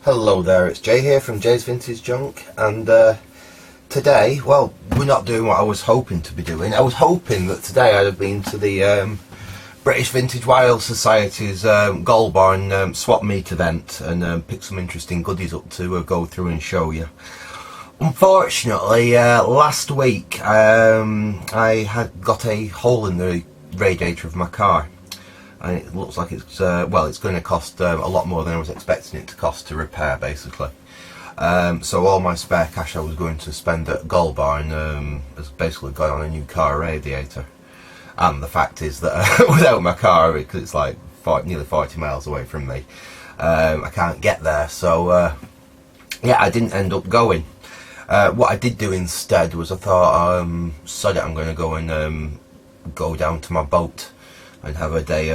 Hello there, it's Jay here from Jay's Vintage Junk, and today, well, we're not doing what I was hoping to be doing. I was hoping that today I'd have been to the British Vintage Whale Society's Gold Barn swap meet event and picked some interesting goodies up to go through and show you. Unfortunately, last week I had got a hole in the radiator of my car, and it looks like it's well, it's going to cost a lot more than I was expecting it to cost to repair, basically. So all my spare cash I was going to spend at Gold Barn has basically gone on a new car radiator. And the fact is that without my car, because it's like nearly 40 miles away from me, I can't get there. So yeah, I didn't end up going. What I did do instead was I thought, sod it, I'm going to go and go down to my boat and have a day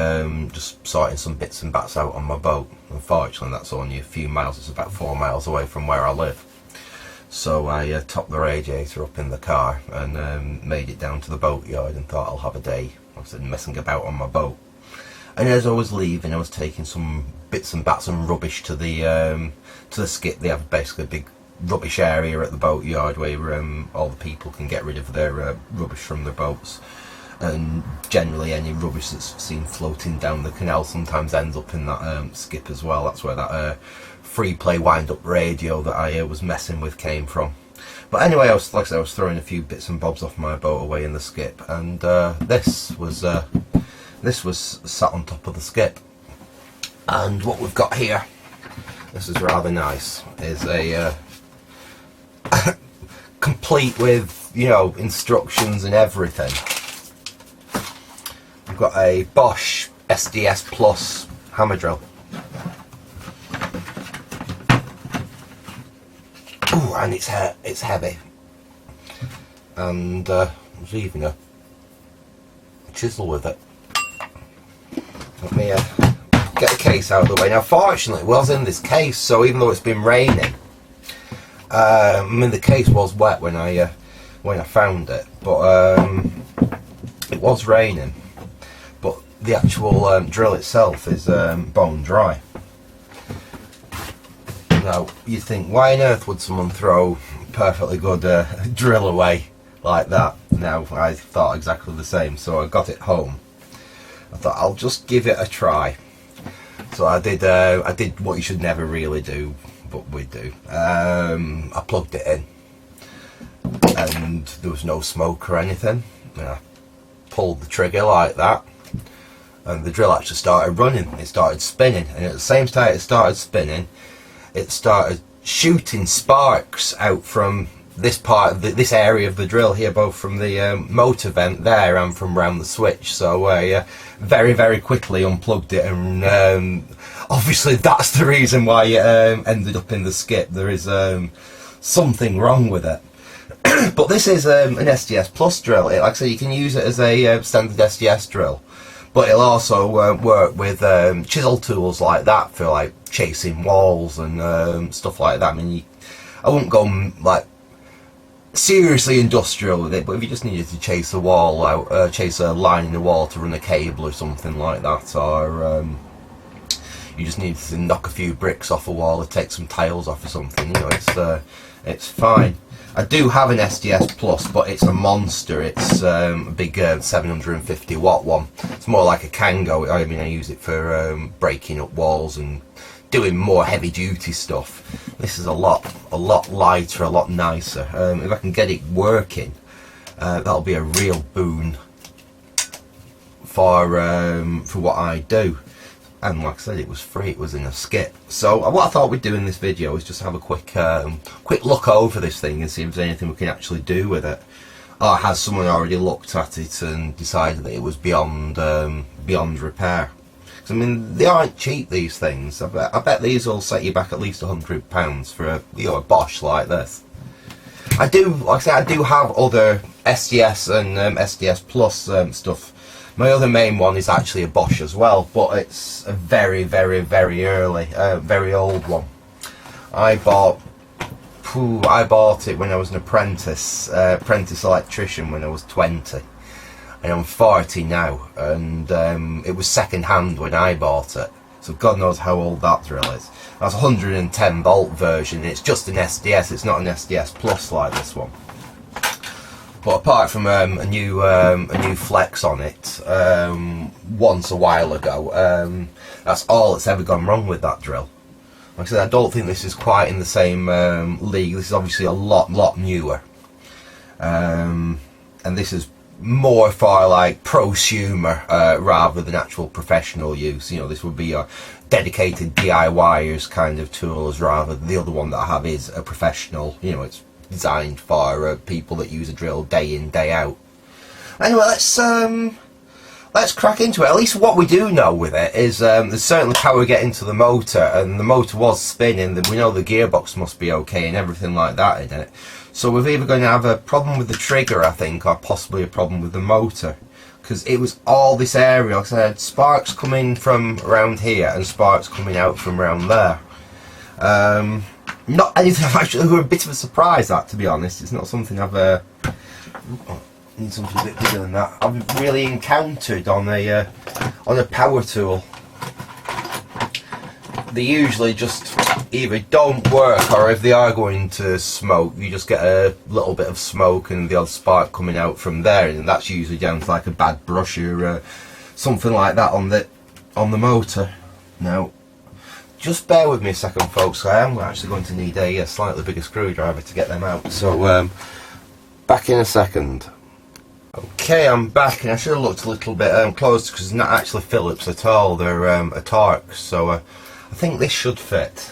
just sorting some bits and bats out on my boat. Unfortunately, that's only a few miles. It's about 4 miles away from where I live. So I topped the radiator up in the car and made it down to the boatyard and thought I'll have a day, like I said, messing about on my boat. And as I was leaving, I was taking some bits and bats and rubbish to the skip. They have basically a big rubbish area at the boatyard where all the people can get rid of their rubbish from their boats. And generally any rubbish that's seen floating down the canal sometimes ends up in that skip as well. That's where that free play wind-up radio that I was messing with came from. But anyway, like I said, I was throwing a few bits and bobs off my boat away in the skip, and this was sat on top of the skip. And what we've got here, this is rather nice, is a complete with, you know, instructions and everything. We've got a Bosch SDS Plus hammer drill. Ooh, and it's heavy. And there's even a chisel with it. Let me get the case out of the way. Now, fortunately, it was in this case, so even though it's been raining, I mean, the case was wet when I found it, but it was raining. But the actual drill itself is bone dry. Now, you think, why on earth would someone throw a perfectly good drill away like that? Now, I thought exactly the same, so I got it home. I thought, I'll just give it a try. So I did what you should never really do, but we do. I plugged it in, and there was no smoke or anything. And I pulled the trigger like that, and the drill actually started running. It started spinning, and at the same time it started spinning, it started shooting sparks out from this part of this area of the drill here, both from the motor vent there and from around the switch. So I very, very quickly unplugged it, and obviously that's the reason why it ended up in the skip. There is something wrong with it. But this is an SDS Plus drill. Like I say, you can use it as a standard SDS drill, but it'll also work with chisel tools like that for like chasing walls and stuff like that. I mean, I wouldn't go like seriously industrial with it, but if you just needed to chase a wall out, chase a line in the wall to run a cable or something like that, or you just needed to knock a few bricks off a wall or take some tiles off or something, you know, it's fine. I do have an SDS Plus, but it's a monster. It's a big 750 watt one. It's more like a Kango. I mean, I use it for breaking up walls and doing more heavy duty stuff. This is a lot lighter, a lot nicer. If I can get it working, that'll be a real boon for what I do. And like I said, it was free, it was in a skip. So what I thought we'd do in this video is just have a quick look over this thing and see if there's anything we can actually do with it. Or has someone already looked at it and decided that it was beyond repair? Because I mean, they aren't cheap, these things. I bet these will set you back at least £100 for a Bosch like this. I do, like I say, I do have other SDS and SDS Plus stuff. My other main one is actually a Bosch as well, but it's a very, very, very early, very old one. I bought it when I was an apprentice electrician when I was 20, and I'm 40 now, and it was second hand when I bought it. So God knows how old that drill is. That's a 110 volt version. It's just an SDS. It's not an SDS Plus like this one. But apart from a new flex on it once a while ago, that's all that's ever gone wrong with that drill. Like I said, I don't think this is quite in the same league. This is obviously a lot newer, and this is more for like prosumer rather than actual professional use. You know, this would be a dedicated DIYers kind of tools, rather than the other one that I have is a professional. You know, it's designed for people that use a drill day in, day out. Anyway, let's crack into it. At least what we do know with it is there's certainly power getting to the motor, and the motor was spinning. We know the gearbox must be okay and everything like that in it. So we're either going to have a problem with the trigger, I think, or possibly a problem with the motor, because it was all this area. Like I said, sparks coming from around here and sparks coming out from around there. Not anything I've actually, we're a bit of a surprise at, to be honest. It's not something I've need something a bit bigger than that I've really encountered on a power tool. They usually just either don't work, or if they are going to smoke, you just get a little bit of smoke and the odd spark coming out from there, and that's usually down to like a bad brush or something like that on the motor. Now, just bear with me a second, folks. I am actually going to need a slightly bigger screwdriver to get them out. So, back in a second. Okay, I'm back, and I should have looked a little bit closer, because it's not actually Phillips at all. They're a Torx, so I think this should fit.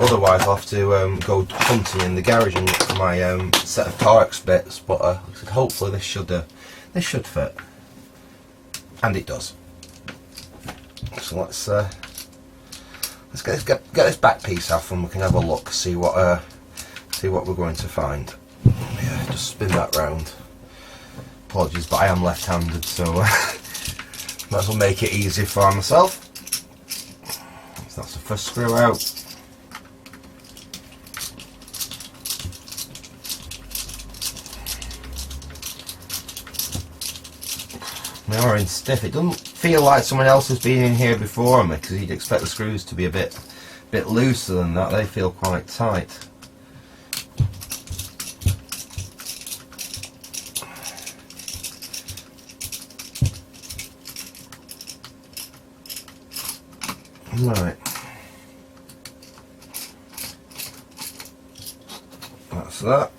Otherwise, I'll have to go hunting in the garage and look for my set of Torx bits. But hopefully, this should fit, and it does. So let's get this back piece off, and we can have a look, see what we're going to find. Yeah, just spin that round. Apologies, but I am left-handed, so might as well make it easy for myself. So that's the first screw out. They are in stiff. It doesn't feel like someone else has been in here before me, because you'd expect the screws to be a bit looser than that. They feel quite tight. Right, that's that.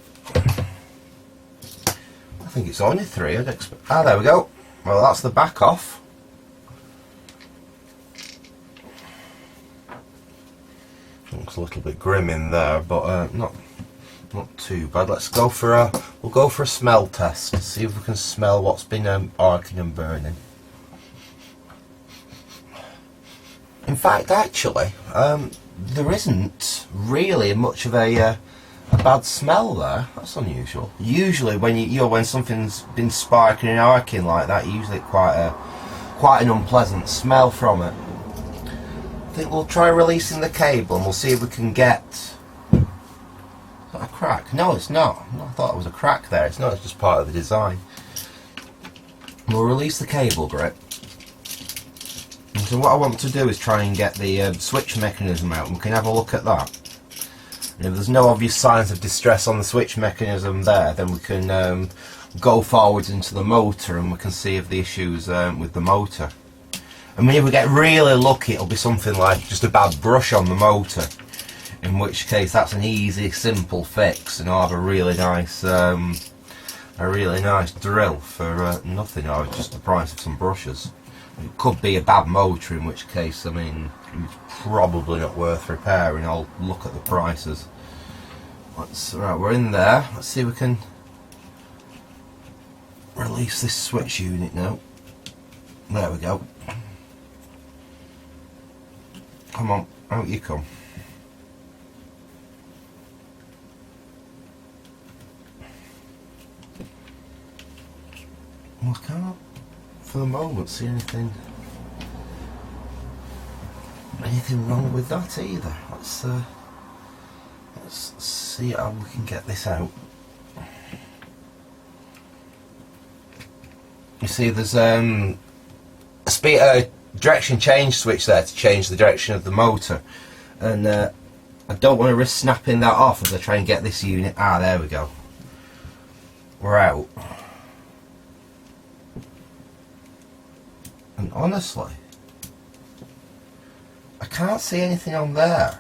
I think it's only 3. I'd expect. Ah, there we go. Well, that's the back off. Looks a little bit grim in there, but not too bad. Let's go for we'll go for a smell test. See if we can smell what's been arcing and burning. In fact, actually, there isn't really much of a bad smell there. That's unusual. Usually, when something's been sparking and arcing like that, usually quite an unpleasant smell from it. I think we'll try releasing the cable, and we'll see if we can get. Is that a crack? No, it's not. I thought it was a crack there. It's not. It's just part of the design. We'll release the cable grip. So what I want to do is try and get the switch mechanism out, and we can have a look at that. And if there's no obvious signs of distress on the switch mechanism there, then we can go forwards into the motor, and we can see if the issue's with the motor. And if we get really lucky, it'll be something like just a bad brush on the motor, in which case that's an easy, simple fix, and I'll have a really nice drill for nothing, or just the price of some brushes. It could be a bad motor, in which case, I mean, it's probably not worth repairing. I'll look at the prices. Right, we're in there. Let's see if we can release this switch unit now. There we go. Come on, out you come. Well, I can't, for the moment, see anything wrong with that either. Let's see how we can get this out. You see, there's direction change switch there to change the direction of the motor, and I don't want to risk snapping that off as I try and get this unit. Ah, there we go. We're out. And honestly, I can't see anything on there.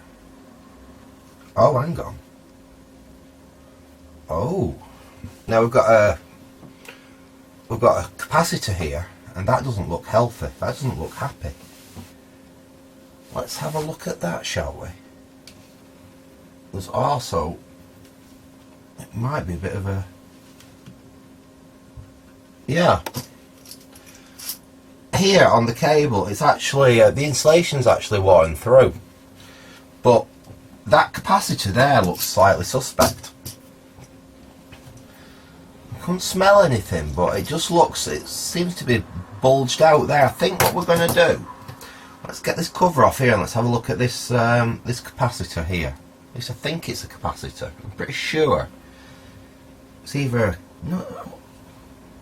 Oh, hang on. Oh, now we've got a capacitor here, and that doesn't look healthy. That doesn't look happy. Let's have a look at that, shall we? There's also, it might be a bit of a, yeah. Here on the cable, it's actually the insulation's actually worn through, but that capacitor there looks slightly suspect. I couldn't smell anything, but it just looks, it seems to be bulged out there. I think what we're going to do, let's get this cover off here and let's have a look at this this capacitor here. At least I think it's a capacitor. I'm pretty sure it's either, no,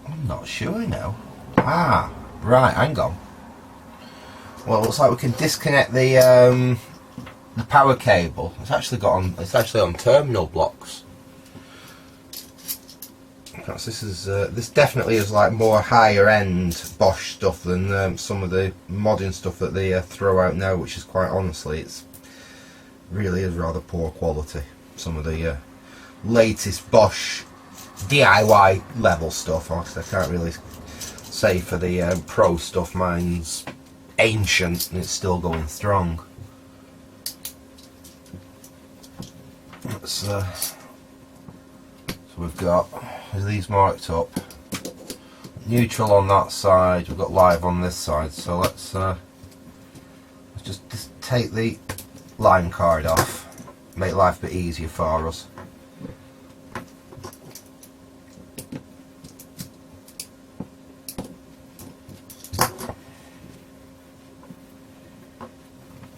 I'm not sure now. Ah, right, hang on. Well, it looks like we can disconnect the power cable. It's actually on terminal blocks. Perhaps this definitely is like more higher end Bosch stuff than some of the modern stuff that they throw out now, which is quite honestly, it's really is rather poor quality. Some of the latest Bosch DIY level stuff. Honestly, I can't really say for the pro stuff. Mine's ancient and it's still going strong. So we've got these marked up, neutral on that side, we've got live on this side, so let's just take the line card off, make life a bit easier for us.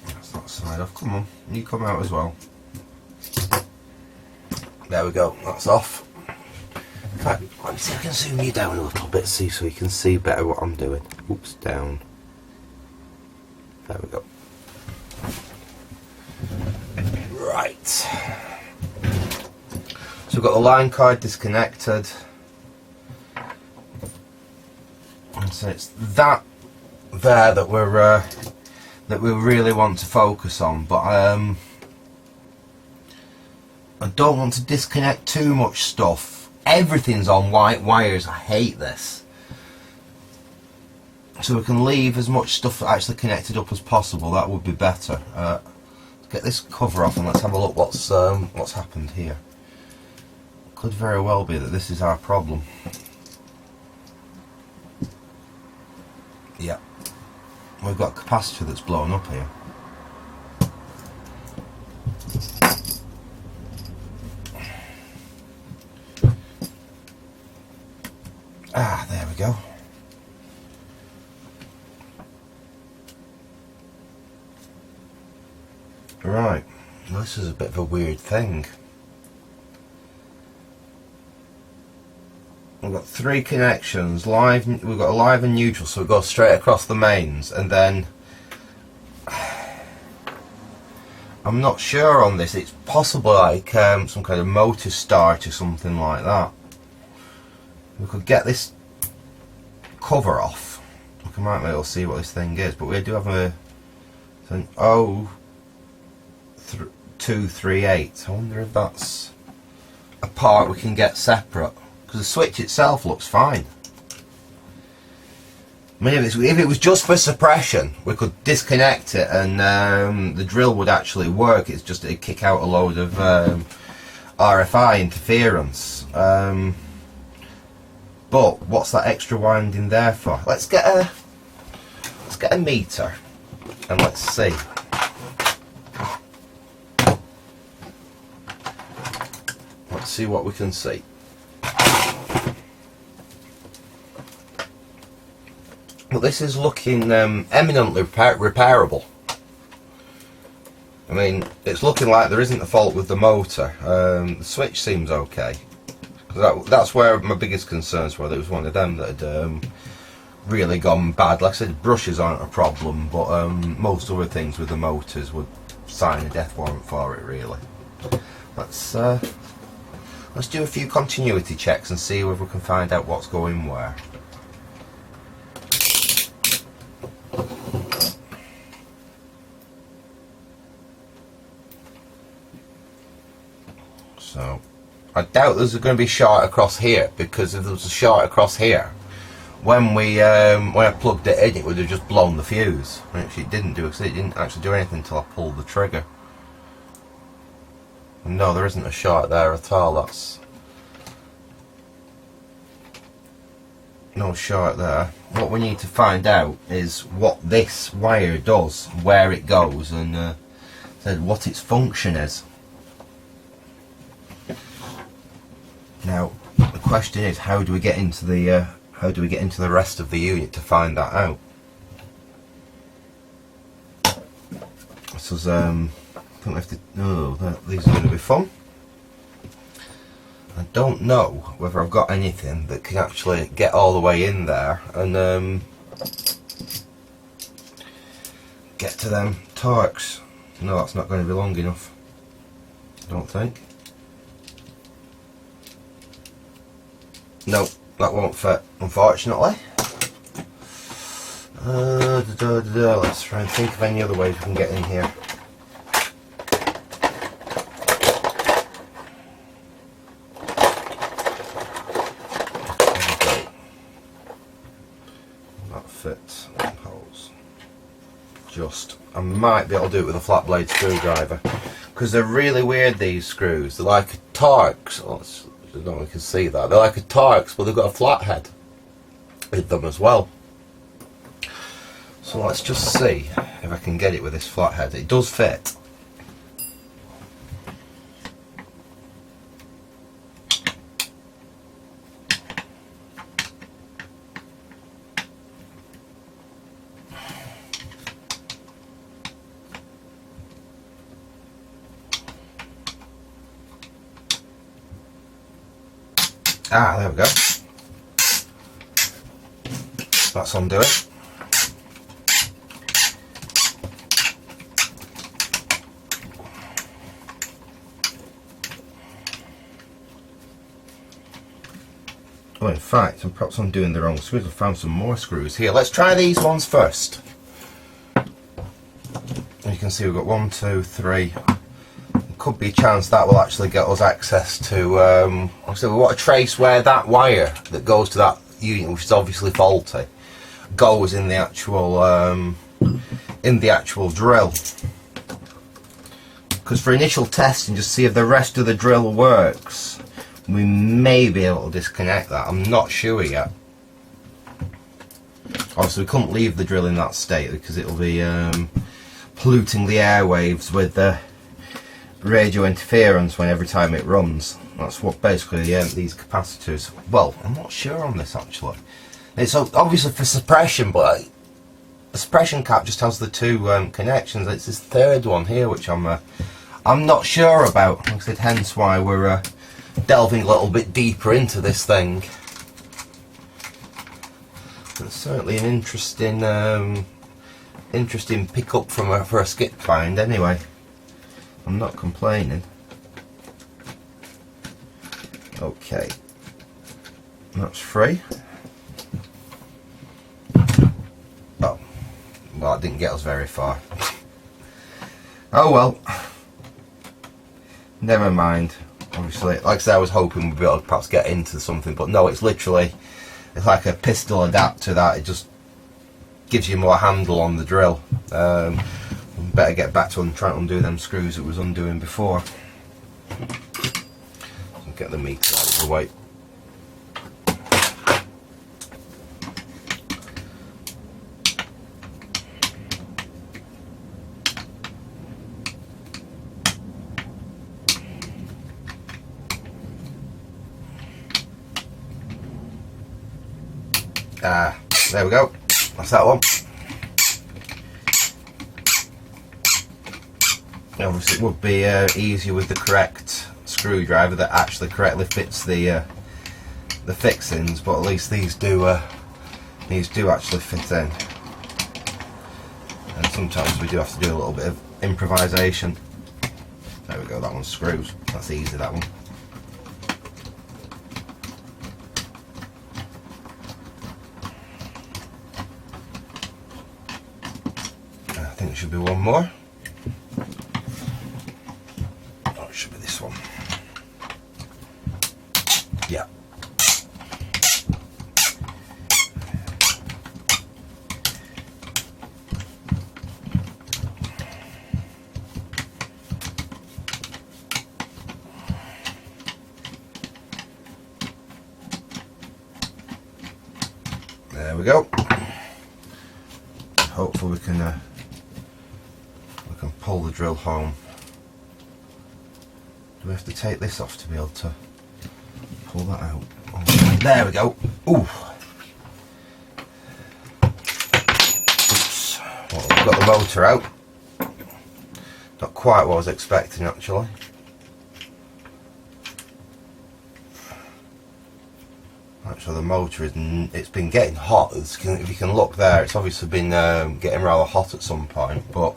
That's that side off, come on, you come out as well. There we go, that's off. In fact, let me see if I can zoom you down a little bit, see, so you can see better what I'm doing. Oops, down. There we go. Right. So we've got the line card disconnected. And so it's that there that we really want to focus on, but I don't want to disconnect too much stuff. Everything's on white wires. I hate this. So we can leave as much stuff actually connected up as possible. That would be better. Let's get this cover off and let's have a look what's happened here. Could very well be that this is our problem. Yeah, we've got a capacitor that's blown up here. Ah, there we go. Right, well, this is a bit of a weird thing. We've got three connections, live, we've got a live and neutral, so we go straight across the mains, and then I'm not sure on this, it's possible like some kind of motor start or something like that. We could get this cover off. We might be able to see what this thing is, but we do have an 0238. I wonder if that's a part we can get separate, because the switch itself looks fine. I mean, if it was just for suppression, we could disconnect it and the drill would actually work. It's just it'd kick out a load of RFI interference. But what's that extra winding there for? Let's get a meter and let's see. Let's see what we can see. Well, this is looking eminently repairable. I mean, it's looking like there isn't a fault with the motor. The switch seems okay. That's where my biggest concerns were. That it was one of them that had really gone bad. Like I said, brushes aren't a problem, but most other things with the motors would sign a death warrant for it, really. Let's do a few continuity checks and see if we can find out what's going where. So I doubt there's going to be a short across here, because if there was a short across here, when I plugged it in, it would have just blown the fuse, which it didn't do, because it didn't actually do anything until I pulled the trigger. And no, there isn't a short there at all. That's no short there. What we need to find out is what this wire does, where it goes, and what its function is. Now the question is, how do we get into the rest of the unit to find that out? This is I think we have to. Oh, these are going to be fun. I don't know whether I've got anything that can actually get all the way in there and get to them torques. No, that's not going to be long enough, I don't think. No, that won't fit, unfortunately. Let's try and think of any other ways we can get in here. That fits on holes. I might be able to do it with a flat blade screwdriver, because they're really weird, these screws. They're like a Torx. I don't know if you can see that. They're like a Torx, but they've got a flat head with them as well. So let's just see if I can get it with this flat head. It does fit. Ah, there we go. That's undo it. Oh, in fact, perhaps I'm doing the wrong screws. I found some more screws here. Let's try these ones first. You can see we've got 1, 2, 3. Could be a chance that will actually get us access to obviously we want to trace where that wire that goes to that unit, which is obviously faulty, goes in the actual drill, because for initial testing, just see if the rest of the drill works, we may be able to disconnect that. I'm not sure yet. Obviously we couldn't leave the drill in that state because it'll be polluting the airwaves with the radio interference when every time it runs. That's what basically these capacitors. Well, I'm not sure on this actually. It's obviously for suppression, but the suppression cap just has the two connections. It's this third one here which I'm not sure about. Like I said, hence why we're delving a little bit deeper into this thing. It's certainly an interesting pickup for a skip find anyway. I'm not complaining. Okay, that's free. Oh, well, it didn't get us very far. Oh well, never mind. Obviously, like I said, I was hoping we'd be able to perhaps get into something, but no, it's like a pistol adapter that it just gives you more handle on the drill. Better get back to trying to undo them screws it was undoing before. Get the meter out of the way. Ah, there we go. That's that one. Obviously, it would be easier with the correct screwdriver that actually correctly fits the fixings, but at least these do these do actually fit in, and sometimes we do have to do a little bit of improvisation. There we go, that one screws, that's easy, that one. I think there should be one more. Oh, it should be this one. Yeah. There we go. Hopefully we can pull the drill home. Do we have to take this off to be able to pull that out? Oh, there we go. Ooh. Oops. Well, we've got the motor out. Not quite what I was expecting, actually. Actually, the motor it's been getting hot. If you can look there, it's obviously been getting rather hot at some point, but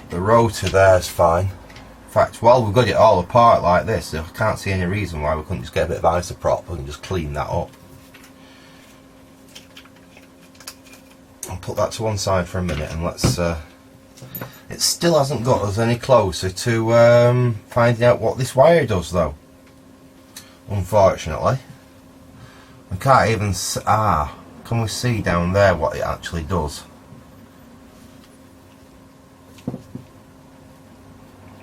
the rotor there is fine. In fact, while we've got it all apart like this, I can't see any reason why we couldn't just get a bit of isoprop and just clean that up. I'll put that to one side for a minute and let's... it still hasn't got us any closer to finding out what this wire does though. Unfortunately. We can't even... can we see down there what it actually does?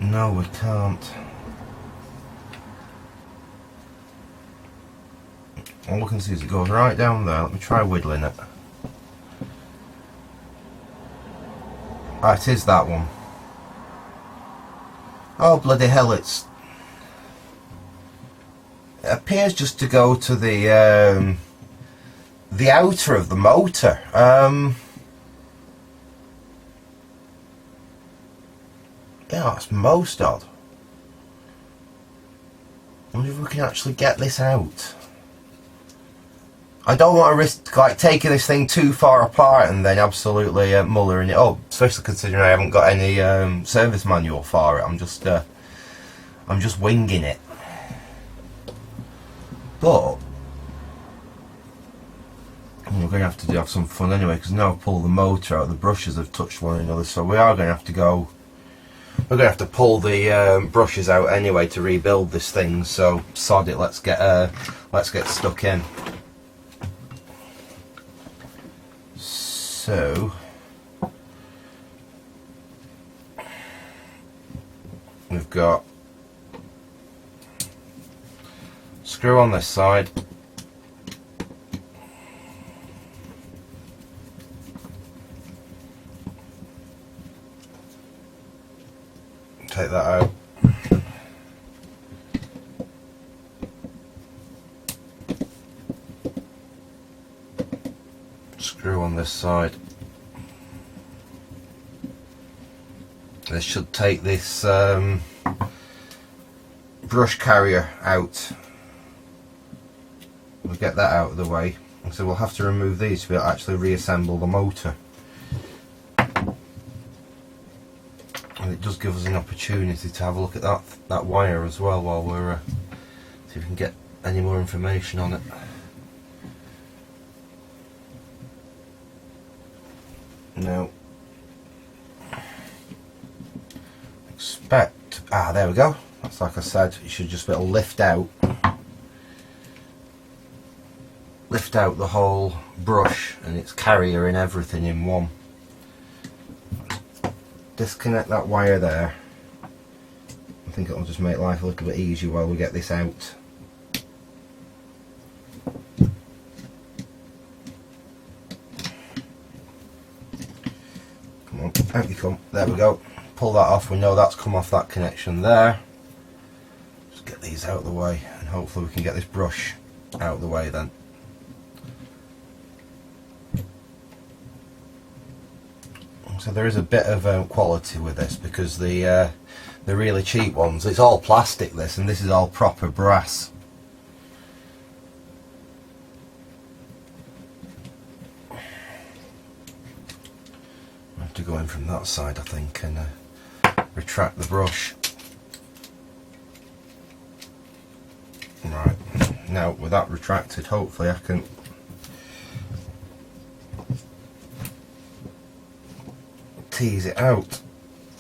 No, we can't. All we can see is it goes right down there. Let me try whittling it. It is that one. Oh bloody hell, it appears just to go to the outer of the motor. Yeah, that's most odd. I wonder if we can actually get this out. I don't want to risk like taking this thing too far apart and then absolutely mullering it up, especially considering I haven't got any service manual for it. I'm just winging it. But we're going to have to have some fun anyway, because now I've pulled the motor out, the brushes have touched one another, so we are going to have to go. We're going to have to pull the brushes out anyway to rebuild this thing. So sod it. Let's get stuck in. So we've got screw on this side, take that out, screw on this side. This should take this brush carrier out. We'll get that out of the way, so we'll have to remove these to be able to actually reassemble the motor. And it does give us an opportunity to have a look at that wire as well while we're see if we can get any more information on it. Now, expect, there we go. That's like I said, you should just be able to lift out the whole brush and its carrier and everything in one. Disconnect that wire there. I think it'll just make life a little bit easier while we get this out. Come on, out you come. There we go. Pull that off. We know that's come off that connection there. Just get these out of the way and hopefully we can get this brush out of the way then. So there is a bit of quality with this, because the really cheap ones, it's all plastic this, and this is all proper brass. have to go in from that side, I think, and retract the brush. Right, now with that retracted, hopefully I can tease it out.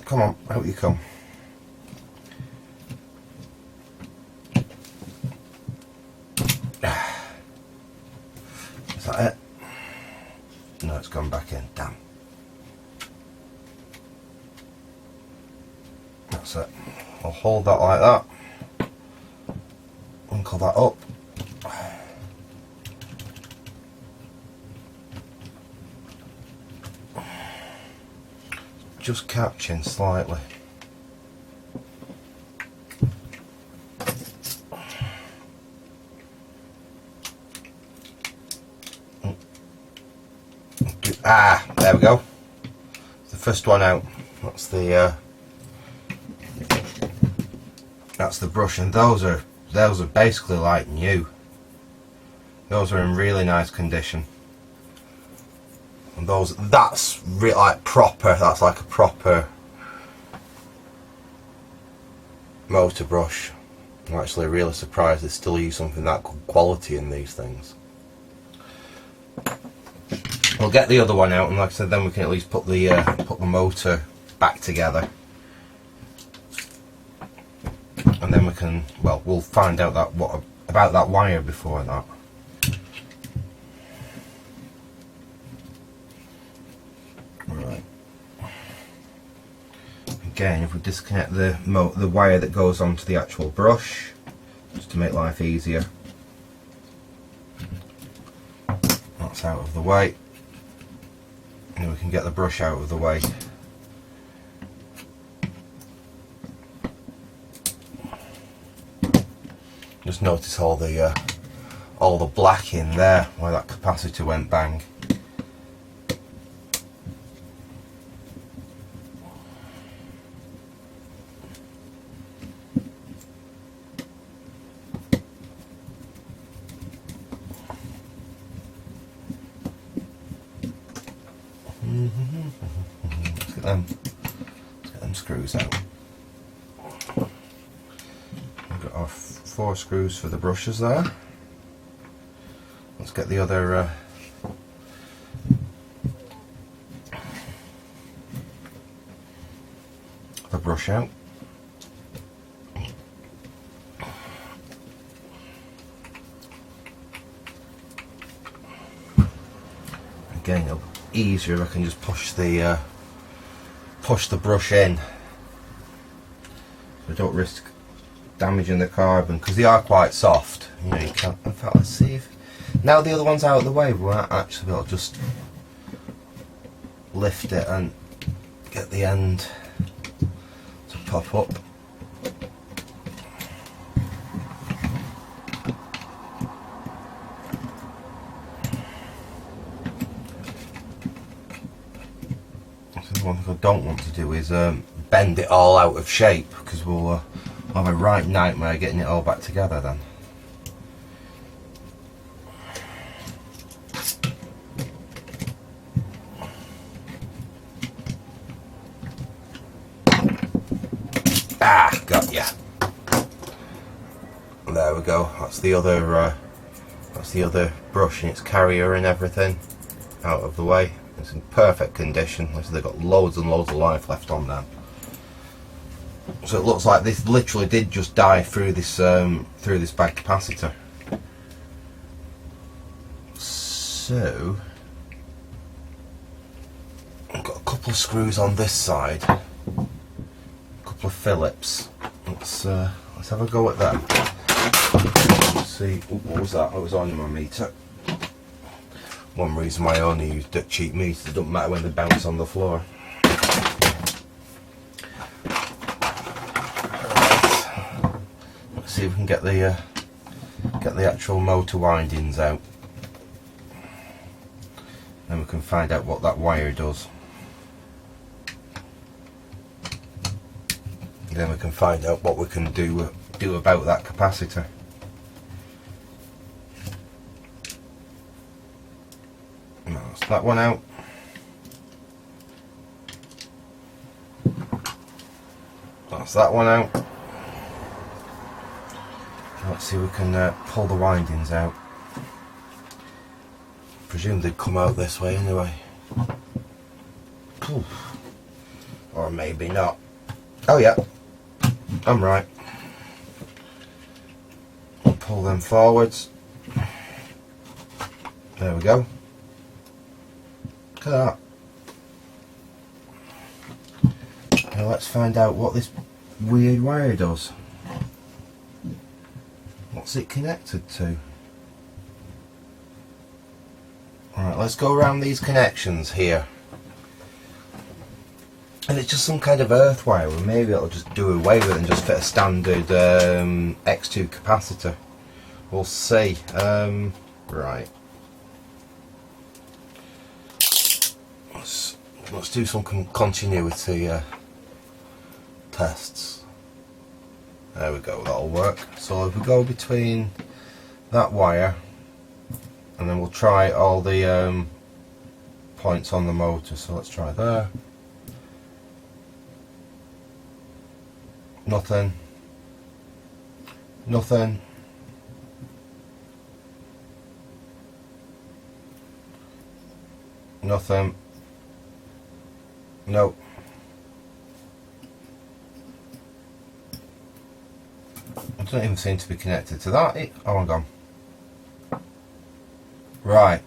Come on, out you come. Is that it? No, it's gone back in, damn. That's it. I'll hold that like that. Winkle that up. Just catching slightly. Ah, there we go. The first one out. That's the brush, and those are basically like new. Those are in really nice condition. And that's really like proper. That's like a proper motor brush. I'm actually really surprised they still use something that good quality in these things. We'll get the other one out, and like I said, then we can at least put the motor back together, and then we can, well, we'll find out about that wire before that. Right. Again, if we disconnect the wire that goes onto the actual brush, just to make life easier, that's out of the way. And we can get the brush out of the way. Just notice all the black in there where that capacitor went bang. Let's get them screws out. We've got our 4 screws for the brushes there. Let's get the other the brush out. Again, it'll be easier if I can just push the brush in, so I don't risk damaging the carbon, because they are quite soft. You know, you can't. In fact, let's see if now the other one's out of the way, we might actually be able to just lift it and get the end to pop up. One thing I don't want to do is bend it all out of shape, because we'll have a right nightmare getting it all back together then. Ah, got ya. There we go. That's the other brush and its carrier and everything out of the way. It's in perfect condition. They've got loads and loads of life left on them. So it looks like this literally did just die through this bad capacitor. So I've got a couple of screws on this side, a couple of Phillips. Let's have a go at that. Let's see. Ooh, what was that? It was on my meter. One reason why I only use that cheap meters, it doesn't matter when they bounce on the floor. Let's see if we can get the actual motor windings out. Then we can find out what that wire does. Then we can find out what we can do about that capacitor. That's that one out. That's that one out. Let's see if we can pull the windings out. Presume they'd come out this way anyway. Oof. Or maybe not. Oh yeah, I'm right. We'll pull them forwards. There we go. Look at that. Now let's find out what this weird wire does. What's it connected to? Alright, let's go around these connections here. And it's just some kind of earth wire, or maybe it'll just do away with it and just fit a standard X2 capacitor. We'll see. Right. Let's do some continuity tests. There we go, that'll work. So if we go between that wire, and then we'll try all the points on the motor. So let's try there. Nothing. Nothing. Nothing. Nope. It doesn't even seem to be connected to that. Oh, I'm gone. Right.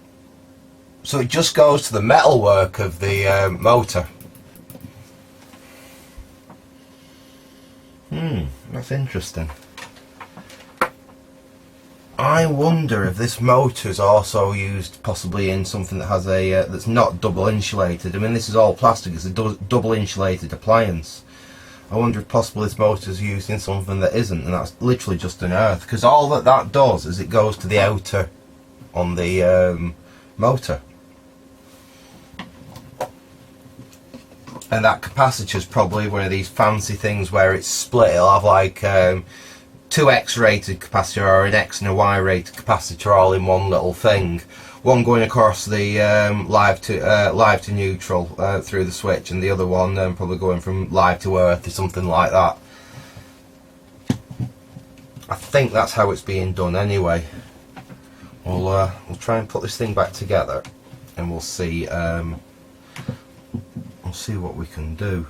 So it just goes to the metalwork of the motor. That's interesting. I wonder if this motor is also used possibly in something that has a that's not double insulated. I mean, this is all plastic. It's a double insulated appliance. I wonder if possibly this motor is used in something that isn't, and that's literally just an earth. Because all that does is it goes to the outer on the motor. And that capacitor is probably one of these fancy things where it's split. It'll have like two X rated capacitor or an X and a Y rated capacitor all in one little thing. One going across the live to neutral through the switch, and the other one probably going from live to earth or something like that. I think that's how it's being done anyway. We'll try and put this thing back together, and we'll see. We'll see what we can do.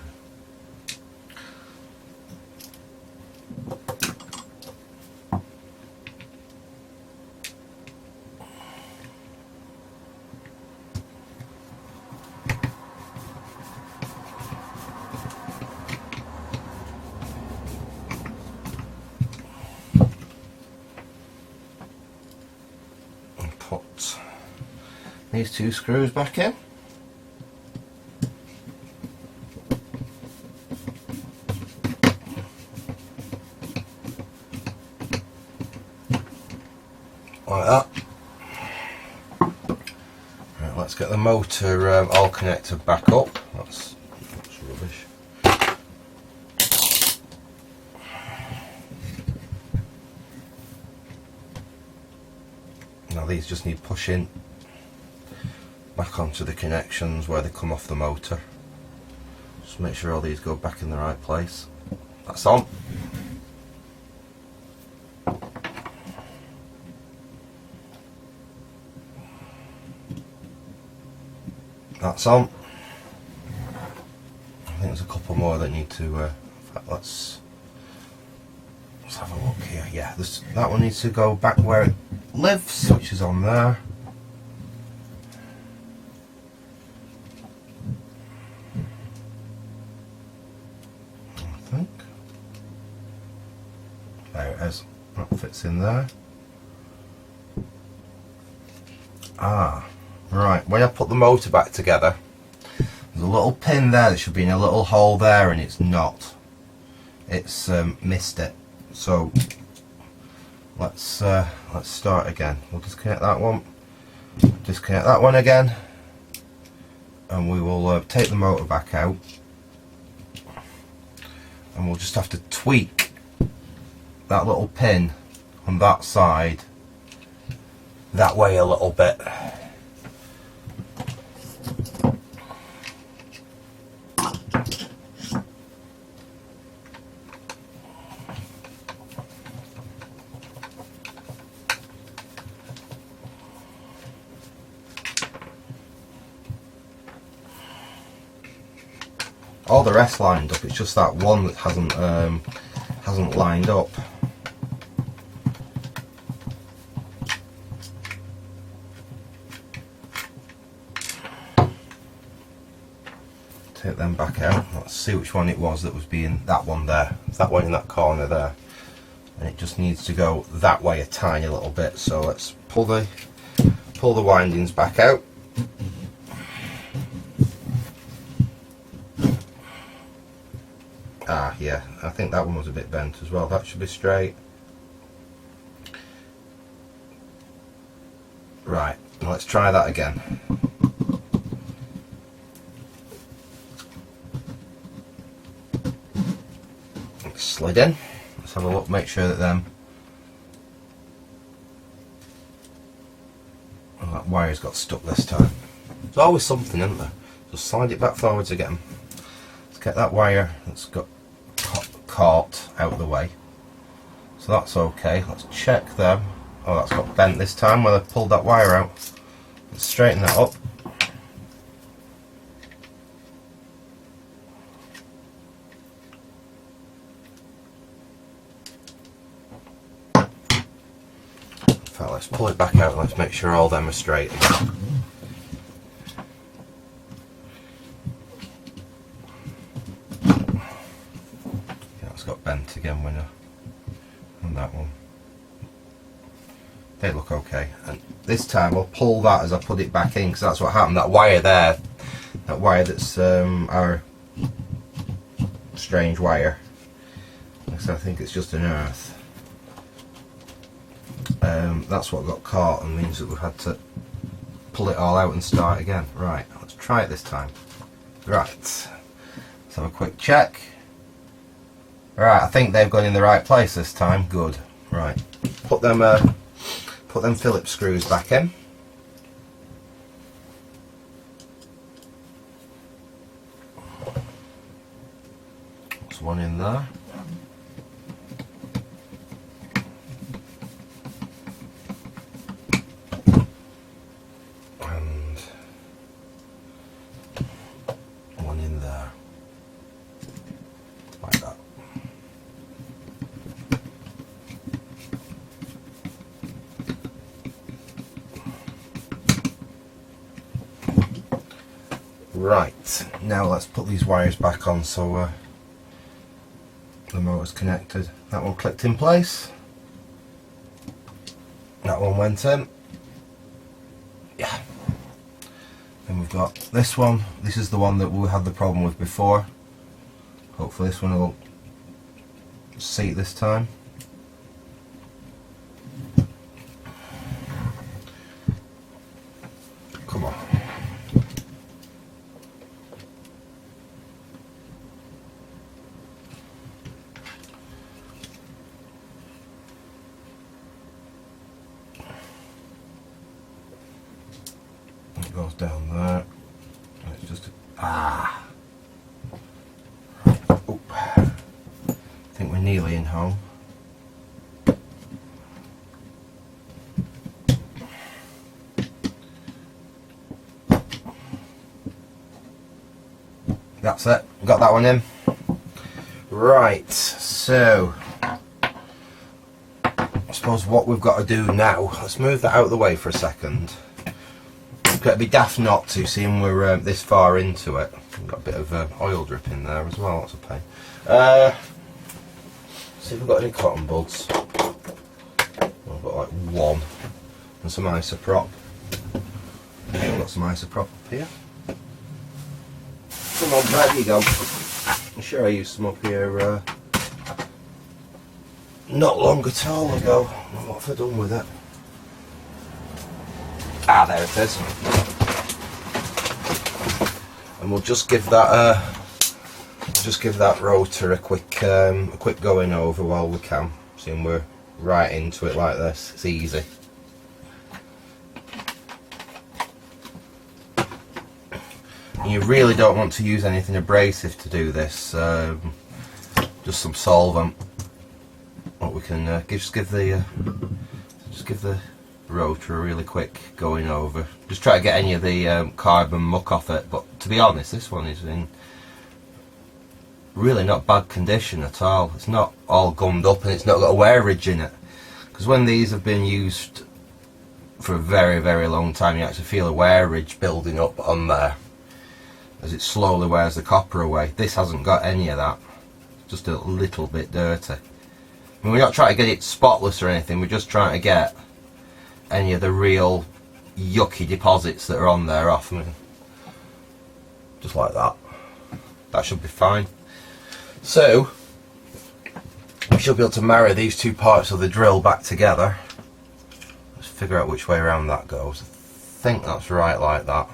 And put these two screws back in. Like that. Right, let's get the motor all connected back up. That's rubbish. Now these just need pushing back onto the connections where they come off the motor. Just make sure all these go back in the right place. That's on. That's on. I think there's a couple more that need to. In fact, let's have a look here. Yeah, that one needs to go back where it lives, which is on there. I think. There it is. That fits in there. Ah. Right, when I put the motor back together, there's a little pin there that should be in a little hole there, and it's not. It's missed it. So let's start again. We'll disconnect that one, disconnect that one again, and we will take the motor back out, and we'll just have to tweak that little pin on that side that way a little bit. all the rest lined up. It's just that one that hasn't lined up. Take them back out. Let's see which one it was that was being, that one there. It's that one in that corner there. And it just needs to go that way a tiny little bit. So let's pull the windings back out. Ah, yeah, I think that one was a bit bent as well. That should be straight. Right, let's try that again. Slid in. Let's have a look, make sure that that wire's got stuck this time. There's always something, isn't there? Just slide it back forwards again. Let's get that wire that's got caught out of the way. So that's okay. Let's check them. Oh, that's got bent this time when I pulled that wire out. Let's straighten that up. Let's pull it back out and let's make sure all them are straight again. Yeah, it's got bent again when on that one. They look okay. And this time I'll pull that as I put it back in, because that's what happened. That wire there, that wire that's our strange wire. So I think it's just an earth. That's what got caught and means that we've had to pull it all out and start again. Right, let's try it this time. Right, let's have a quick check. Right, I think they've gone in the right place this time. Good. Right, put them Phillips screws back in. There's one in there. Right, now let's put these wires back on so the motor's connected. That one clicked in place. That one went in. Yeah. Then we've got this one. This is the one that we had the problem with before. Hopefully this one will seat this time. Come on. It goes down there. It's just I think we're nearly in home. That's it, got that one in. Right, so I suppose what we've got to do now, let's move that out of the way for a second. It'd be daft not to, seeing we're this far into it. We've got a bit of oil drip in there as well, that's a pain. See if we've got any cotton buds. I've got like one. And some isopropyl. I've got some isopropyl up here. Come on, there you go. I'm sure I used some up here not long at all ago. What have I done with it? Ah, there it is. And we'll just give that rotor a quick going over while we can. Seeing we're right into it like this, it's easy. And you really don't want to use anything abrasive to do this. Just some solvent. What we can just give the rotor a really quick going over. Just try to get any of the carbon muck off it, but to be honest this one is in really not bad condition at all. It's not all gummed up and it's not got a wear ridge in it, because when these have been used for a very, very long time, you actually feel a wear ridge building up on there as it slowly wears the copper away. This hasn't got any of that, just a little bit dirty. I mean, we're not trying to get it spotless or anything, we're just trying to get any of the real yucky deposits that are on there off. I mean, just like that. That should be fine. So we should be able to marry these two parts of the drill back together. Let's figure out which way around that goes. I think that's right, like that.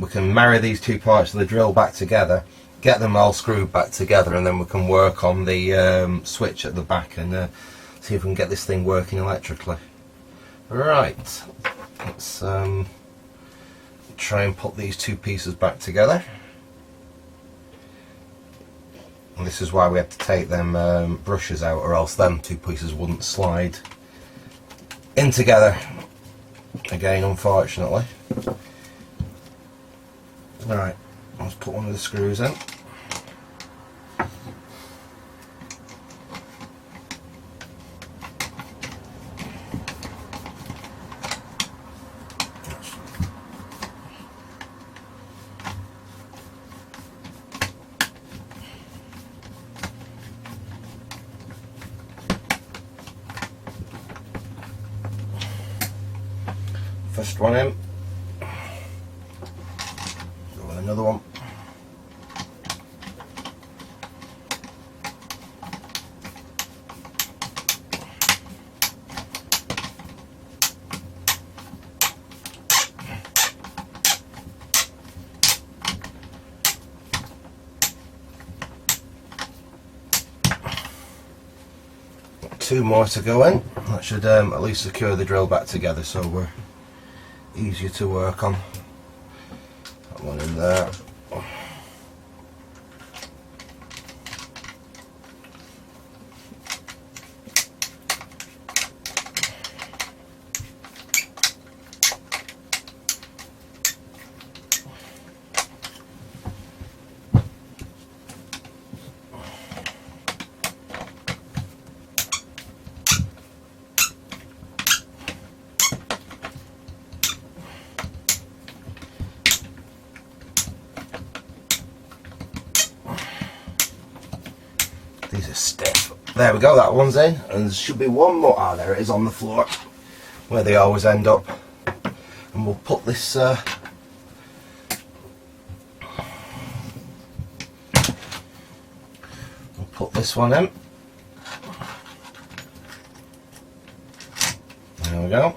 We can marry these two parts of the drill back together, get them all screwed back together, and then we can work on the switch at the back and see if we can get this thing working electrically. Right, let's try and put these two pieces back together. And this is why we have to take them brushes out, or else them two pieces wouldn't slide in together again, unfortunately. Right, let's put one of the screws in. First one in. Go with another one. Two more to go in. That should at least secure the drill back together, so we're easier to work on. That one in there. These are stiff. There we go, that one's in, and there should be one more. Ah, there it is on the floor, where they always end up. And we'll put this we'll put this one in. There we go.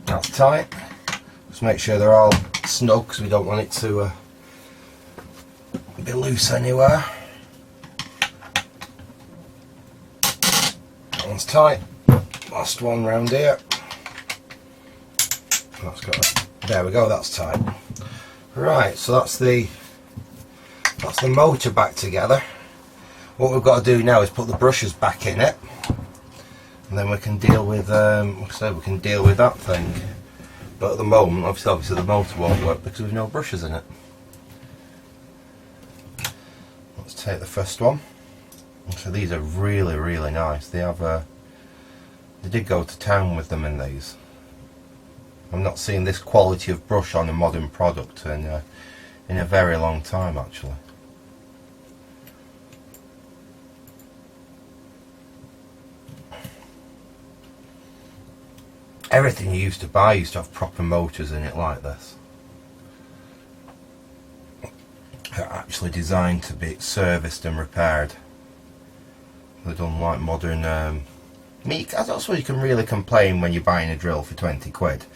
That's tight. Just make sure they're all snug, because we don't want it to be loose anywhere. That one's tight. Last one round here. That's got there we go, that's tight. Right, so that's the motor back together. What we've got to do now is put the brushes back in it, and then we can deal with we can deal with that thing. But at the moment, obviously the motor won't work because there's no brushes in it. Let's take the first one. So these are really, really nice. They have they did go to town with them in these. I'm not seeing this quality of brush on a modern product in a very long time, actually. Everything you used to buy used to have proper motors in it like this. They're actually designed to be serviced and repaired. They're done like modern. I mean, I don't suppose you can really complain when you're buying a drill for 20 quid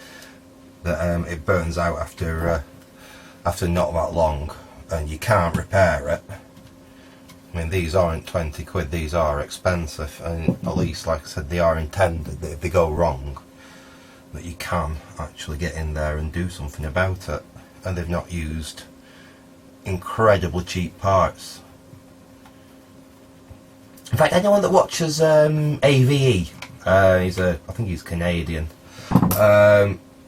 that it burns out after not that long and you can't repair it. I mean, these aren't 20 quid, these are expensive, and at least, like I said, they are intended that if they go wrong, that you can actually get in there and do something about it. And they've not used incredibly cheap parts. In fact, anyone that watches AVE, I think he's Canadian.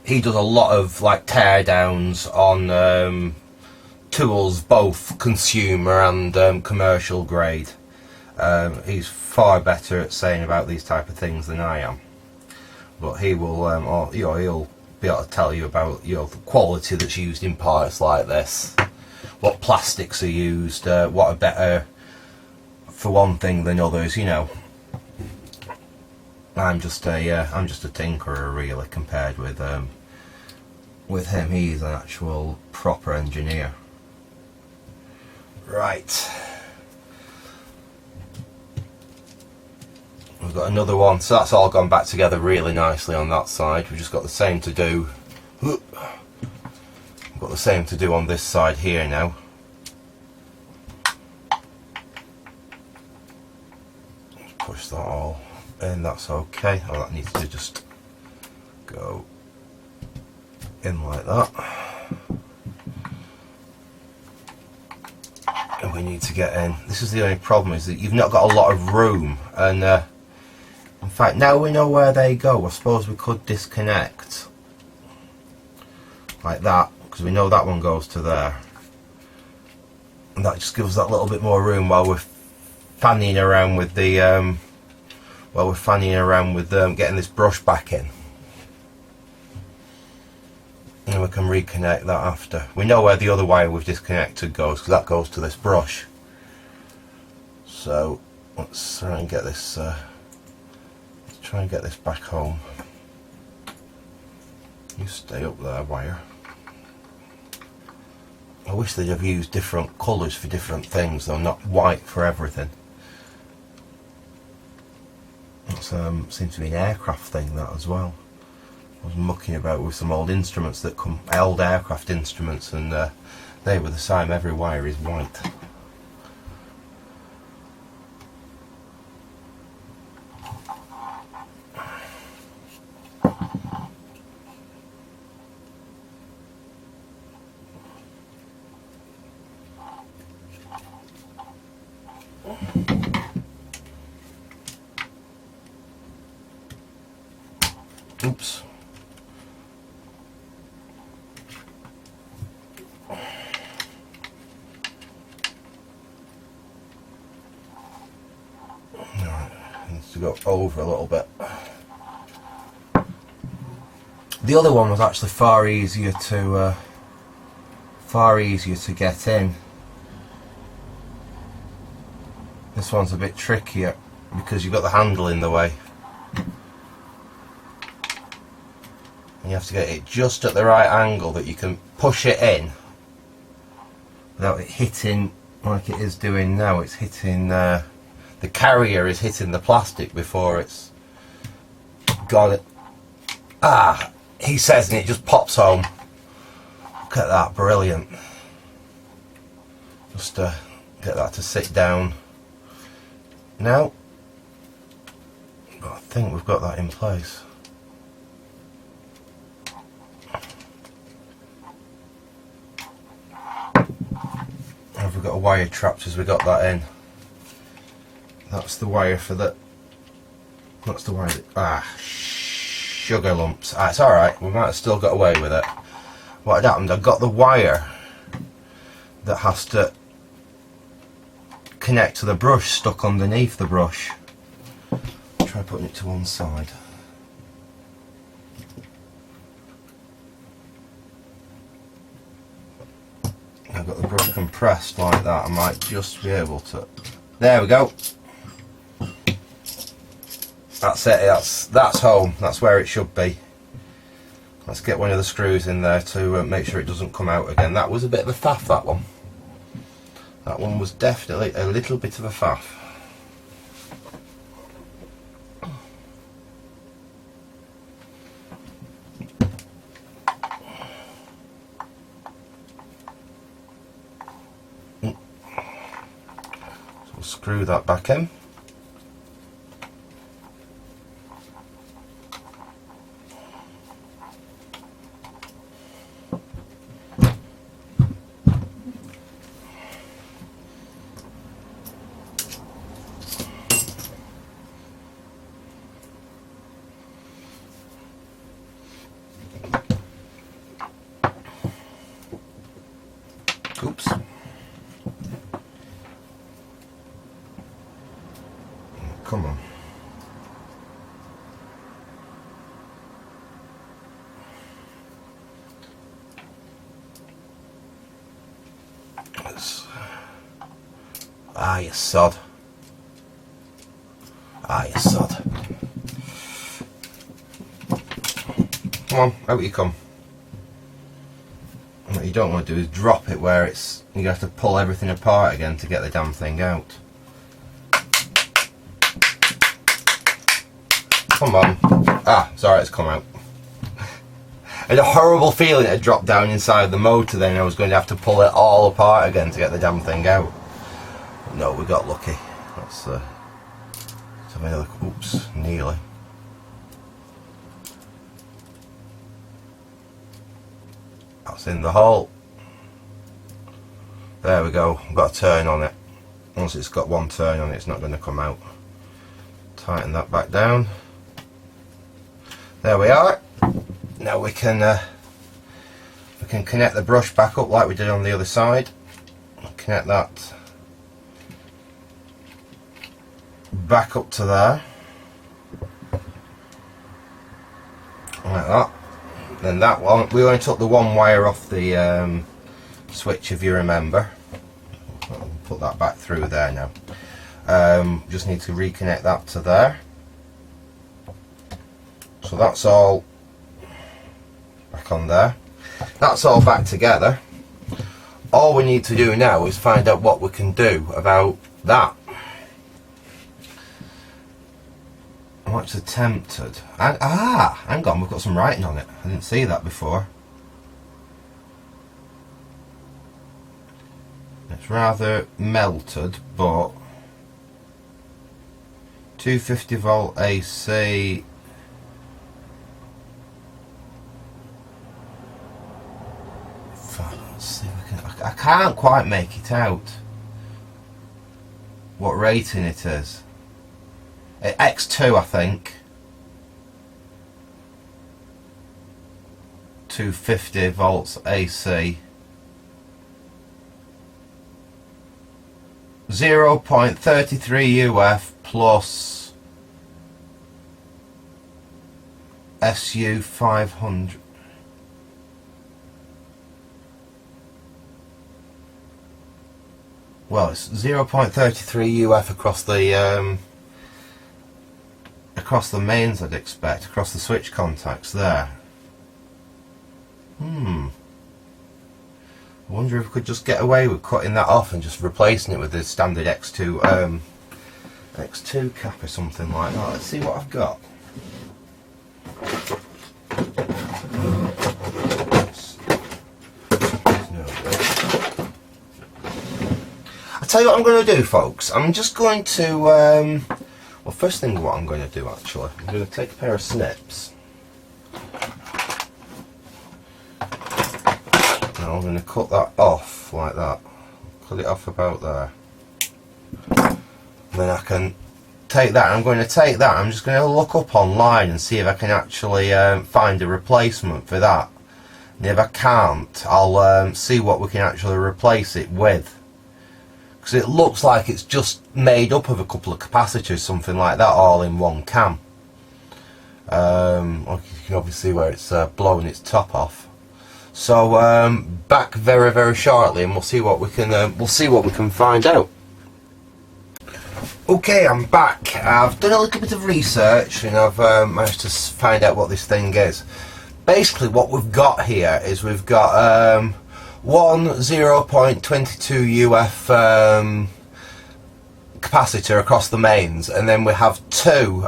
He does a lot of like teardowns on tools, both consumer and commercial grade. He's far better at saying about these type of things than I am. But he will, or, you know, he'll be able to tell you about, you know, the quality that's used in parts like this, what plastics are used, what are better for one thing than others. You know, I'm just a tinkerer really compared with him. He's an actual proper engineer. Right. We've got another one, so that's all gone back together really nicely on that side. We've just got the same to do. We've got the same to do on this side here now. Just push that all in, that's okay. All that needs to just go in like that. And we need to get in. This is the only problem, is that you've not got a lot of room, and in fact, now we know where they go, I suppose we could disconnect like that, because we know that one goes to there, and that just gives us that little bit more room while we're fanning around with the getting this brush back in, and we can reconnect that after. We know where the other wire we've disconnected goes, because that goes to this brush. So let's try and get this. Try and get this back home. You stay up there, wire. I wish they'd have used different colours for different things, though, not white for everything. It seems to be an aircraft thing, that as well. I was mucking about with some old instruments that come, old aircraft instruments, and they were the same. Every wire is white. Oops. Alright, needs to go over a little bit. The other one was actually far easier to get in. This one's a bit trickier because you've got the handle in the way. You have to get it just at the right angle that you can push it in without it hitting like it is doing now. It's hitting, the carrier is hitting the plastic before it's got it. Ah, he says, and it just pops home. Look at that, brilliant. Just get that to sit down. Now, I think we've got that in place. Have we got a wire trapped as we got that in? That's the wire for the. That's the wire. Sugar lumps. It's alright, we might have still got away with it. What had happened, I got the wire that has to connect to the brush stuck underneath the brush. Try putting it to one side. I've got the brush compressed like that. I might just be able to. There we go. That's it. That's home. That's where it should be. Let's get one of the screws in there to make sure it doesn't come out again. That was a bit of a faff, that one. That one was definitely a little bit of a faff. So we'll screw that back in. Oops. Come on. Ah, you sod. Ah, you sod. Come on, out you come. What you don't want to do is drop it where it's, you have to pull everything apart again to get the damn thing out. Come on. Ah, sorry, it's come out. I had a horrible feeling it had dropped down inside the motor then, I was going to have to pull it all apart again to get the damn thing out. But no, we got lucky. Let's have a look. Oops, nearly. That's in the hole. There we go. I've got a turn on it. Once it's got one turn on it, it's not going to come out. Tighten that back down. There we are. Now we can connect the brush back up like we did on the other side. Connect that back up to there, like that. Then that one, we only took the one wire off the switch, if you remember. I'll put that back through there now. Just need to reconnect that to there. So that's all back on there. That's all back together. All we need to do now is find out what we can do about that. I'm actually tempted. Hang on, we've got some writing on it. I didn't see that before. It's rather melted, but 250 volt AC. Let's see if I can. I can't quite make it out what rating it is. X2, I think. 250 volts AC. 0.33 UF plus SU 500. Well, it's 0.33 UF across the mains, I'd expect, across the switch contacts there. I wonder if we could just get away with cutting that off and just replacing it with the standard X2 X2 cap or something like that. Let's see what I've got. I'll tell you what I'm going to do, folks. I'm just going to well, first thing what I'm going to do, actually, I'm going to take a pair of snips. Now I'm going to cut that off like that. Cut it off about there. And then I can take that. I'm going to take that. I'm just going to look up online and see if I can actually find a replacement for that. And if I can't, I'll see what we can actually replace it with. Because it looks like it's just made up of a couple of capacitors, something like that, all in one cam. You can obviously see where it's blowing its top off. So back very, very shortly, and we'll see what we can find out. Okay, I'm back. I've done a little bit of research, and I've managed to find out what this thing is. Basically, what we've got here is we've got one 0.22 UF capacitor across the mains, and then we have two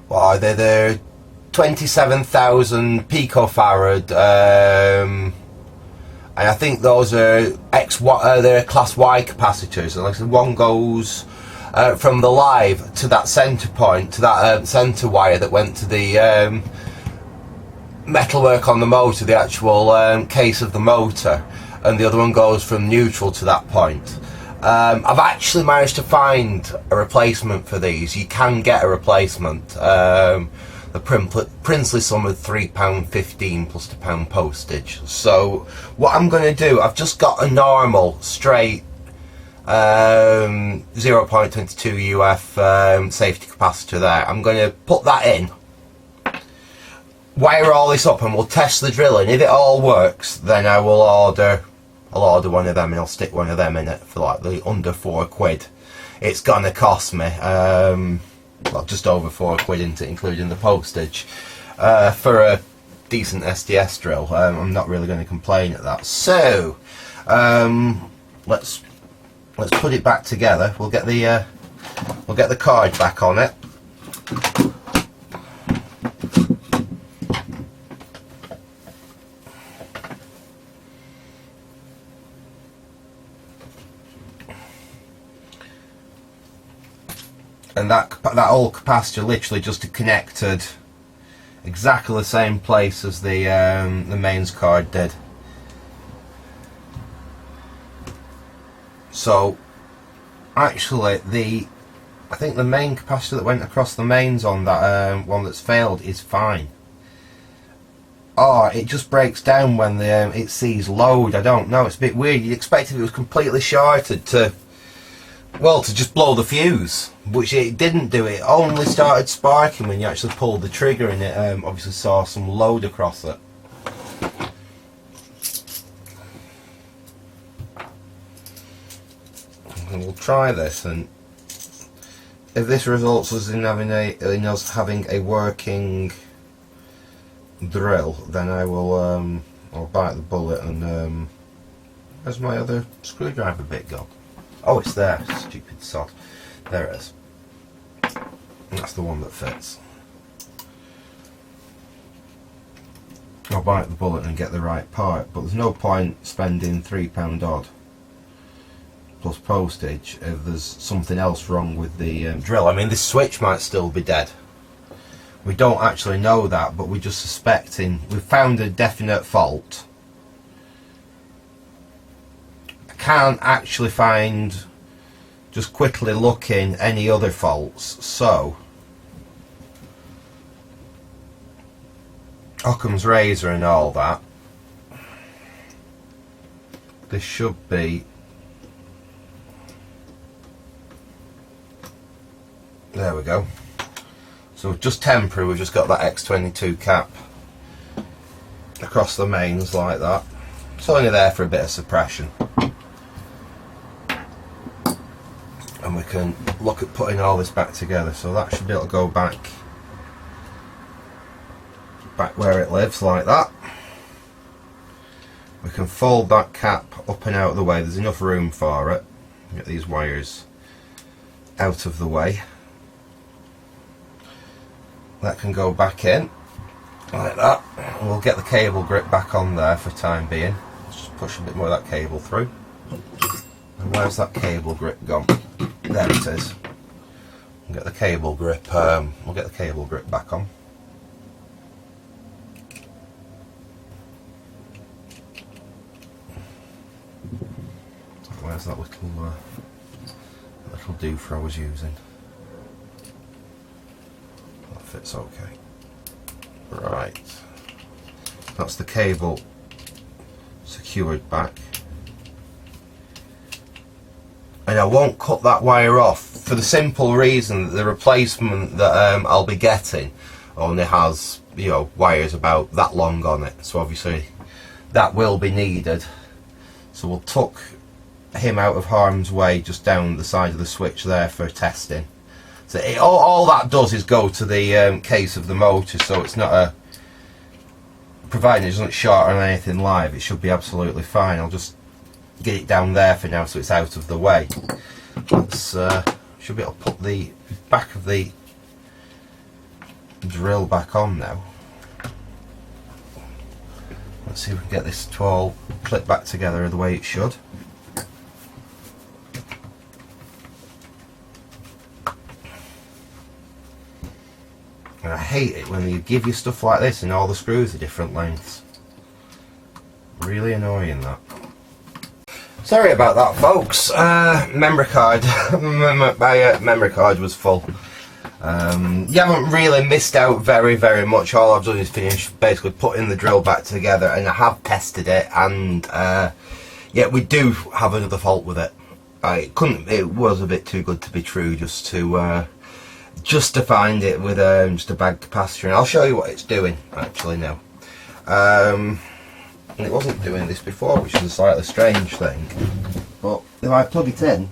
what are they? They're 27,000 picofarad, and I think those are they're class Y capacitors. And like I said, one goes from the live to that centre point, to that centre wire that went to the metalwork on the motor, the actual case of the motor, and the other one goes from neutral to that point. I've actually managed to find a replacement for these. You can get a replacement. the princely sum of £3.15 plus £1 postage. So what I'm going to do, I've just got a normal straight 0.22 UF safety capacitor there. I'm going to put that in, wire all this up, and we'll test the drilling. If it all works, then I'll order one of them, and I'll stick one of them in it for like the under £4. It's gonna cost me well, just over £4 including the postage for a decent SDS drill. I'm not really going to complain at that. So let's put it back together. We'll get the card back on it. And that old capacitor literally just connected exactly the same place as the mains card did. So actually I think the main capacitor that went across the mains on that one that's failed is fine. Or it just breaks down when it sees load. I don't know, it's a bit weird. You'd expect if it was completely shorted to just blow the fuse, which it didn't do. It only started sparking when you actually pulled the trigger, and it obviously saw some load across it. And we'll try this, and if this results in us having a working drill, then I will I'll bite the bullet. And where's my other screwdriver bit gone? Oh, it's there, stupid sod. There it is. That's the one that fits. I'll bite the bullet and get the right part, but there's no point spending £3 odd plus postage if there's something else wrong with the drill. I mean, this switch might still be dead. We don't actually know that, but we're just suspecting. We've found a definite fault. Can't actually find, just quickly looking, any other faults. So Occam's razor and all that, this should be, there we go. So just temporary, we've just got that X22 cap across the mains like that. It's only there for a bit of suppression. And we can look at putting all this back together. So that should be able to go back where it lives like that. We can fold that cap up and out of the way. There's enough room for it. Get these wires out of the way. That can go back in like that. And we'll get the cable grip back on there for time being. Let's just push a bit more of that cable through. And where's that cable grip gone? There it is. We'll get the cable grip. We'll get the cable grip back on. Where's that little doofer I was using? That fits okay. Right. That's the cable secured back. And I won't cut that wire off for the simple reason that the replacement that I'll be getting only has, you know, wires about that long on it. So obviously that will be needed. So we'll tuck him out of harm's way just down the side of the switch there for testing. So all that does is go to the case of the motor, so it's not a, providing it doesn't short on anything live, it should be absolutely fine. I'll just get it down there for now so it's out of the way. Let's should be able to put the back of the drill back on now. Let's see if we can get this to all clip back together the way it should. And I hate it when you give you stuff like this and all the screws are different lengths. Really annoying, that. Sorry about that, folks. Memory card. My memory card was full. You haven't really missed out very much. All I've done is finish basically putting the drill back together, and I have tested it, and yeah, we do have another fault with it. It was a bit too good to be true just to find it with just a bad capacitor, and I'll show you what it's doing actually now. And it wasn't doing this before, which is a slightly strange thing, but if I plug it in,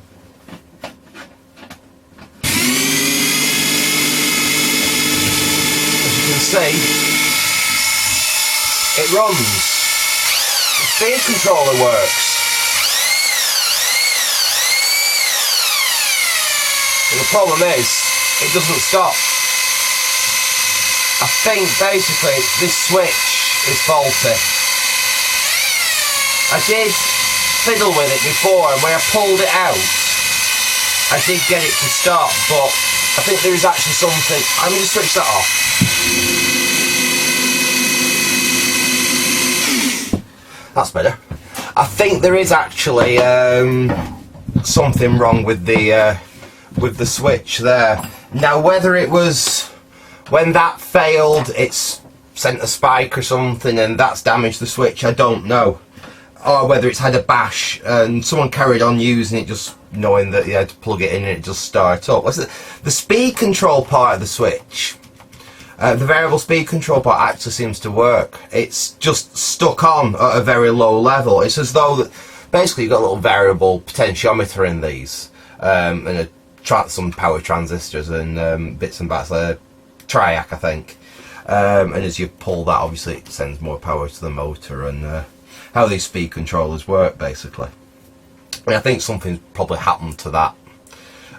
as you can see, it runs. The speed controller works. But the problem is, it doesn't stop. I think basically this switch is faulty. I did fiddle with it before, and when I pulled it out I did get it to stop, but I think there is actually something. I'm going to switch that off. That's better. I think there is actually something wrong with the switch there. Now, whether it was when that failed, it's sent a spike or something and that's damaged the switch, I don't know. Or whether it's had a bash and someone carried on using it just knowing that you had to plug it in and it just start up. The speed control part of the switch, the variable speed control part actually seems to work. It's just stuck on at a very low level. It's as though that basically you've got a little variable potentiometer in these, and some power transistors and bits and bats, like a triac I think, and as you pull that, obviously it sends more power to the motor, and how these speed controllers work basically. And I think something's probably happened to that,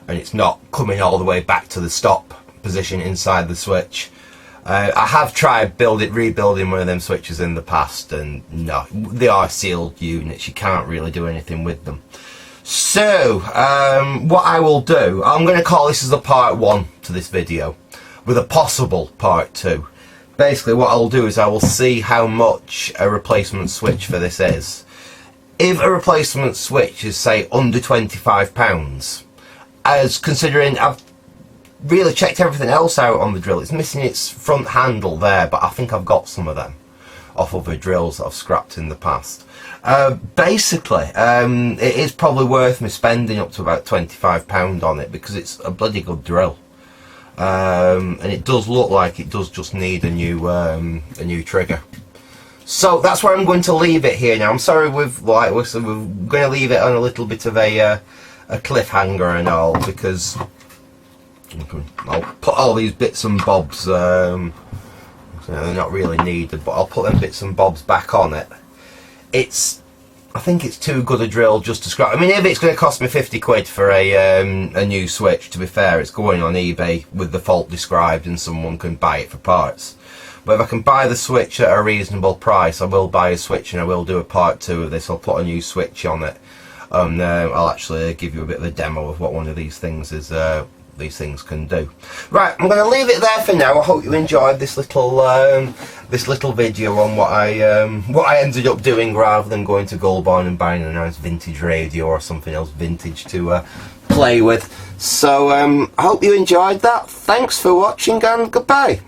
and it's not coming all the way back to the stop position inside the switch. I have tried rebuilding one of them switches in the past, and no, they are sealed units, you can't really do anything with them. So what I will do, I'm going to call this as a part 1 to this video, with a possible part 2. Basically what I'll do is I will see how much a replacement switch for this is. If a replacement switch is say under £25, as considering I've really checked everything else out on the drill, it's missing its front handle there, but I think I've got some of them off other drills that I've scrapped in the past. Basically it is probably worth me spending up to about £25 on it, because it's a bloody good drill. And it does look like it does just need a new trigger. So that's where I'm going to leave it here now. I'm sorry we're going to leave it on a little bit of a cliffhanger and all, because I'll put all these bits and bobs, they're not really needed, but I'll put them bits and bobs back on it. I think it's too good a drill just to scrap. I mean, if it's going to cost me 50 quid for a new switch, to be fair, it's going on eBay with the fault described and someone can buy it for parts. But if I can buy the switch at a reasonable price, I will buy a switch, and I will do a part 2 of this. I'll put a new switch on it, and I'll actually give you a bit of a demo of what one of these things is. These things can do. Right, I'm going to leave it there for now. I hope you enjoyed this little video on what I ended up doing, rather than going to Goulburn and buying a nice vintage radio or something else vintage to play with. So I hope you enjoyed that. Thanks for watching, and goodbye.